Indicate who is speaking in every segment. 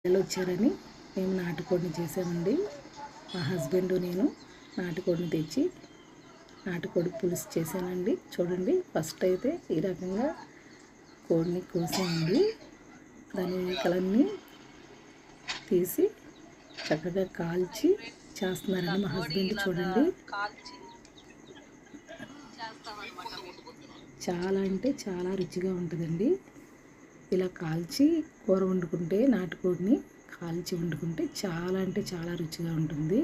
Speaker 1: పిల్లలు వచ్చారని మేము నాటుకోడిని చేసామండి. మా హస్బెండ్ నేను నాటుకోడిని తెచ్చి నాటుకోడి పులుసు చేశానండి. చూడండి, ఫస్ట్ అయితే ఈ రకంగా కోడిని కోసామండి. దాని ఈకలన్నీ తీసి చక్కగా కాల్చి చేస్తున్నారండి మా హస్బెండ్. చూడండి, చాలా అంటే చాలా రుచిగా ఉంటుందండి. ఇలా కాల్చి కూర వండుకుంటే, నాటుకోడిని కాల్చి వండుకుంటే చాలా అంటే చాలా రుచిగా ఉంటుంది.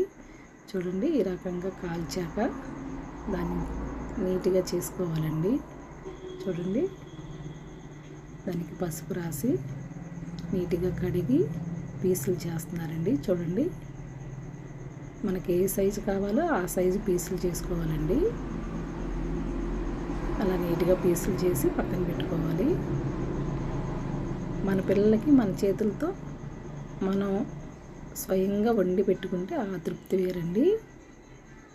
Speaker 1: చూడండి, ఈ రకంగా కాల్చాక దాన్ని నీట్గా చేసుకోవాలండి. చూడండి, దానికి పసుపు రాసి నీట్గా కడిగి పీసులు చేస్తున్నారండి. చూడండి, మనకి ఏ సైజు కావాలో ఆ సైజు పీసులు చేసుకోవాలండి. అలా నీట్గా పీసులు చేసి పక్కన పెట్టుకోవాలి. మన పిల్లలకి మన చేతులతో మనం స్వయంగా వండి పెట్టుకుంటే ఆ తృప్తి వేరండి.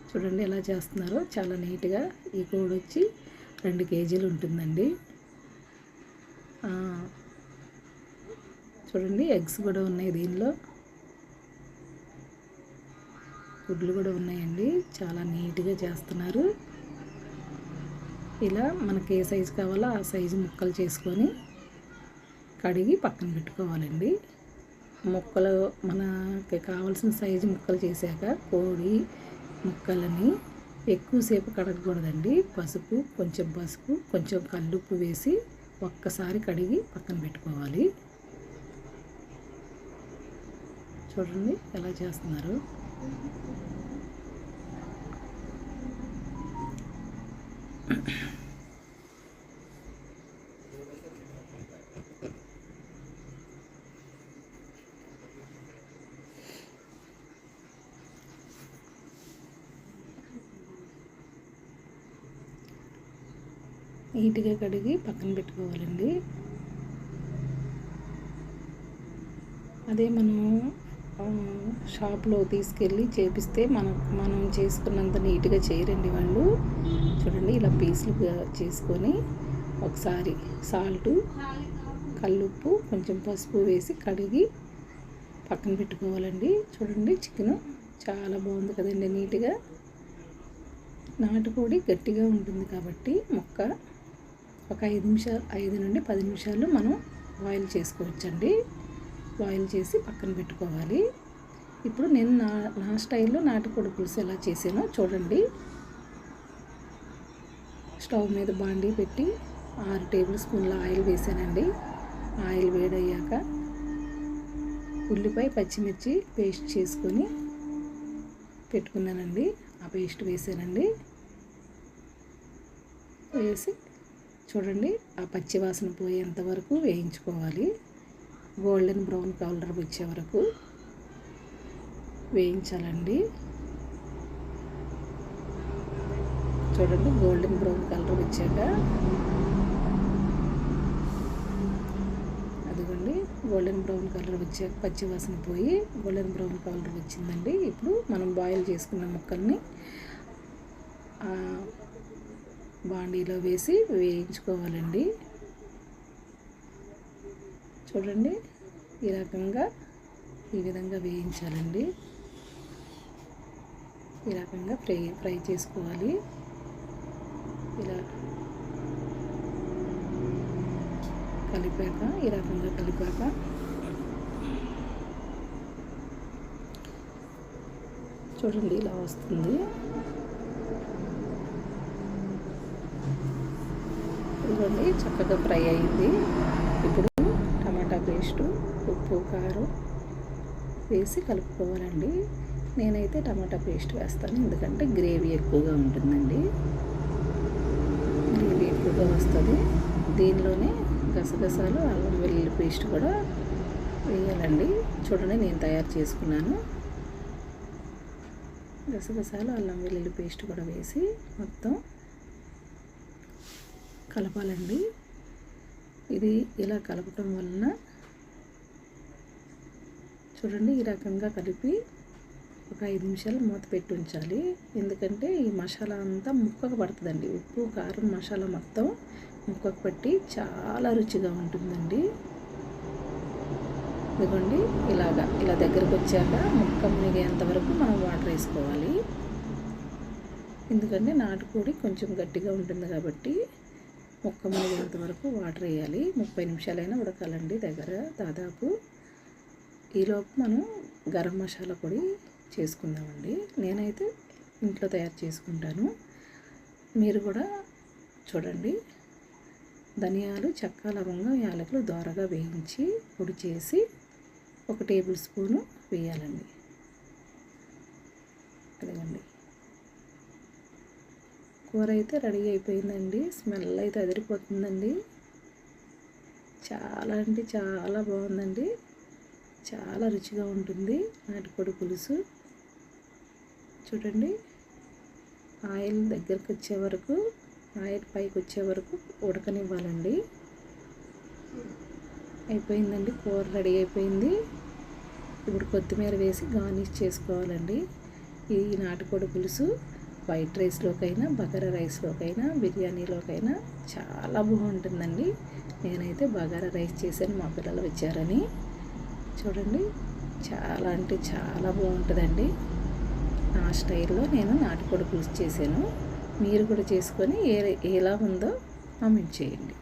Speaker 1: చూడండి ఎలా చేస్తున్నారో, చాలా నీట్గా. ఈ కోడి వచ్చి 2 కేజీలు ఉంటుందండి. చూడండి, ఎగ్స్ కూడా ఉన్నాయి, దీనిలో గుడ్లు కూడా ఉన్నాయండి. చాలా నీట్గా చేస్తున్నారు. ఇలా మనకి ఏ సైజు కావాలో ఆ సైజు ముక్కలు చేసుకొని కడిగి పక్కన పెట్టుకోవాలండి. ముక్కలు మనకి కావాల్సిన సైజు ముక్కలు చేశాక కోడి ముక్కలని ఎక్కువసేపు కడగకూడదండి. కొంచెం పసుపు కొంచెం కల్లుప్పు వేసి ఒక్కసారి కడిగి పక్కన పెట్టుకోవాలి. చూడండి ఎలా చేస్తున్నారు. నీట్గా కడిగి పక్కన పెట్టుకోవాలండి. అదే మనం షాప్లో తీసుకెళ్ళి చేపిస్తే మనం చేసుకున్నంత నీట్గా చేయరండి వాళ్ళు. చూడండి, ఇలా పీసులు చేసుకొని ఒకసారి సాల్టు, కల్లుప్పు, కొంచెం పసుపు వేసి కడిగి పక్కన పెట్టుకోవాలండి. చూడండి, చికెను చాలా బాగుంది కదండి. నీట్గా నాటుకోడి గట్టిగా ఉంటుంది కాబట్టి ముక్క ఒక 5 నుండి 10 నిమిషాలు మనం బాయిల్ చేసుకోవచ్చండి. బాయిల్ చేసి పక్కన పెట్టుకోవాలి. ఇప్పుడు నేను నా స్టైల్లో నాటుకోడి పులుసు ఎలా చేసానో చూడండి. స్టవ్ మీద బాండీ పెట్టి 6 టేబుల్ స్పూన్ల ఆయిల్ వేసానండి. ఆయిల్ వేడయ్యాక ఉల్లిపాయ, పచ్చిమిర్చి పేస్ట్ చేసుకొని పెట్టుకున్నానండి. ఆ పేస్ట్ వేసానండి. వేసి చూడండి, ఆ పచ్చి వాసన పోయేంత వరకు వేయించుకోవాలి. గోల్డెన్ బ్రౌన్ కలర్ వచ్చే వరకు వేయించాలండి. చూడండి, గోల్డెన్ బ్రౌన్ కలర్ వచ్చాక అదిగోండి, గోల్డెన్ బ్రౌన్ కలర్ వచ్చాక పచ్చి వాసన పోయి గోల్డెన్ బ్రౌన్ కలర్ వచ్చిందండి. ఇప్పుడు మనం బాయిల్ చేసుకున్న ముక్కల్ని బాండీలో వేసి వేయించుకోవాలండి. చూడండి, ఈ విధంగా వేయించాలండి. ఈ రకంగా ఫ్రై చేసుకోవాలి. ఇలా ఈ రకంగా కలిపాక చూడండి ఇలా వస్తుంది. ఇదిగోండి, చక్కగా ఫ్రై అయింది. ఇప్పుడు టమాటా పేస్టు, ఉప్పు, కారం వేసి కలుపుకోవాలండి. నేనైతే టమాటా పేస్ట్ వేస్తాను, ఎందుకంటే గ్రేవీ ఎక్కువగా ఉంటుందండి. గ్రేవీ ఎక్కువగా వస్తుంది. దీనిలోనే గసగసాలు, అల్లం వెల్లుల్లి పేస్ట్ కూడా వేయాలండి. చూడండి, నేను తయారు చేసుకున్నాను. గసగసాలు, అల్లం వెల్లుల్లి పేస్ట్ కూడా వేసి మొత్తం కలపాలండి. ఇది ఇలా కలపటం వలన చూడండి, ఈ రకంగా కలిపి ఒక 5 నిమిషాలు మూత పెట్టి ఉంచాలి. ఎందుకంటే ఈ మసాలా అంతా ముక్కకు పడుతుందండి. ఉప్పు, కారం, మసాలా మొత్తం ముక్కకు పట్టి చాలా రుచిగా ఉంటుందండి. ఇదిగోండి ఇలా దగ్గరకు వచ్చాక ముక్క మునిగేంత వరకు మనం వాటర్ వేసుకోవాలి. ఎందుకంటే నాటుకోడి కొంచెం గట్టిగా ఉంటుంది కాబట్టి ముక్క మునిగేంత వరకు వాటర్ వేయాలి. 30 నిమిషాలైనా ఉడకాలండి దగ్గర దాదాపు. ఈలోపు మనం గరం మసాలా పొడి చేసుకుందామండి. నేనైతే ఇంట్లో తయారు చేసుకుంటాను, మీరు కూడా చూడండి. ధనియాలు, చెక్క, లవంగం, యాలకులు దోరగా వేయించి పొడి చేసి 1 టేబుల్ స్పూను వేయాలండి. అదిగండి, కూర అయితే రెడీ అయిపోయిందండి. స్మెల్ అయితే అదిరిపోతుందండి. చాలా అంటే చాలా బాగుందండి. చాలా రుచిగా ఉంటుంది నాటుకోడి పులుసు. చూడండి, ఆయిల్ దగ్గరకు వచ్చే వరకు, ఆయిల్ పైకి వచ్చే వరకు ఉడకనివ్వాలండి. అయిపోయిందండి, కూర రెడీ అయిపోయింది. ఇప్పుడు కొత్తిమీర వేసి గార్నిష్ చేసుకోవాలండి. ఈ నాటుకోడి పులుసు వైట్ రైస్లోకైనా, బగారా రైస్లోకైనా, బిర్యానీలోకైనా చాలా బాగుంటుందండి. నేనైతే బగారా రైస్ చేశాను మా పిల్లలు వచ్చారని. చూడండి, చాలా అంటే చాలా బాగుంటుందండి. నా స్టైల్లో నేను నాటుకోడి పులుసు చేశాను. మీరు కూడా చేసుకొని ఎలా ఉందో కామెంట్ చేయండి.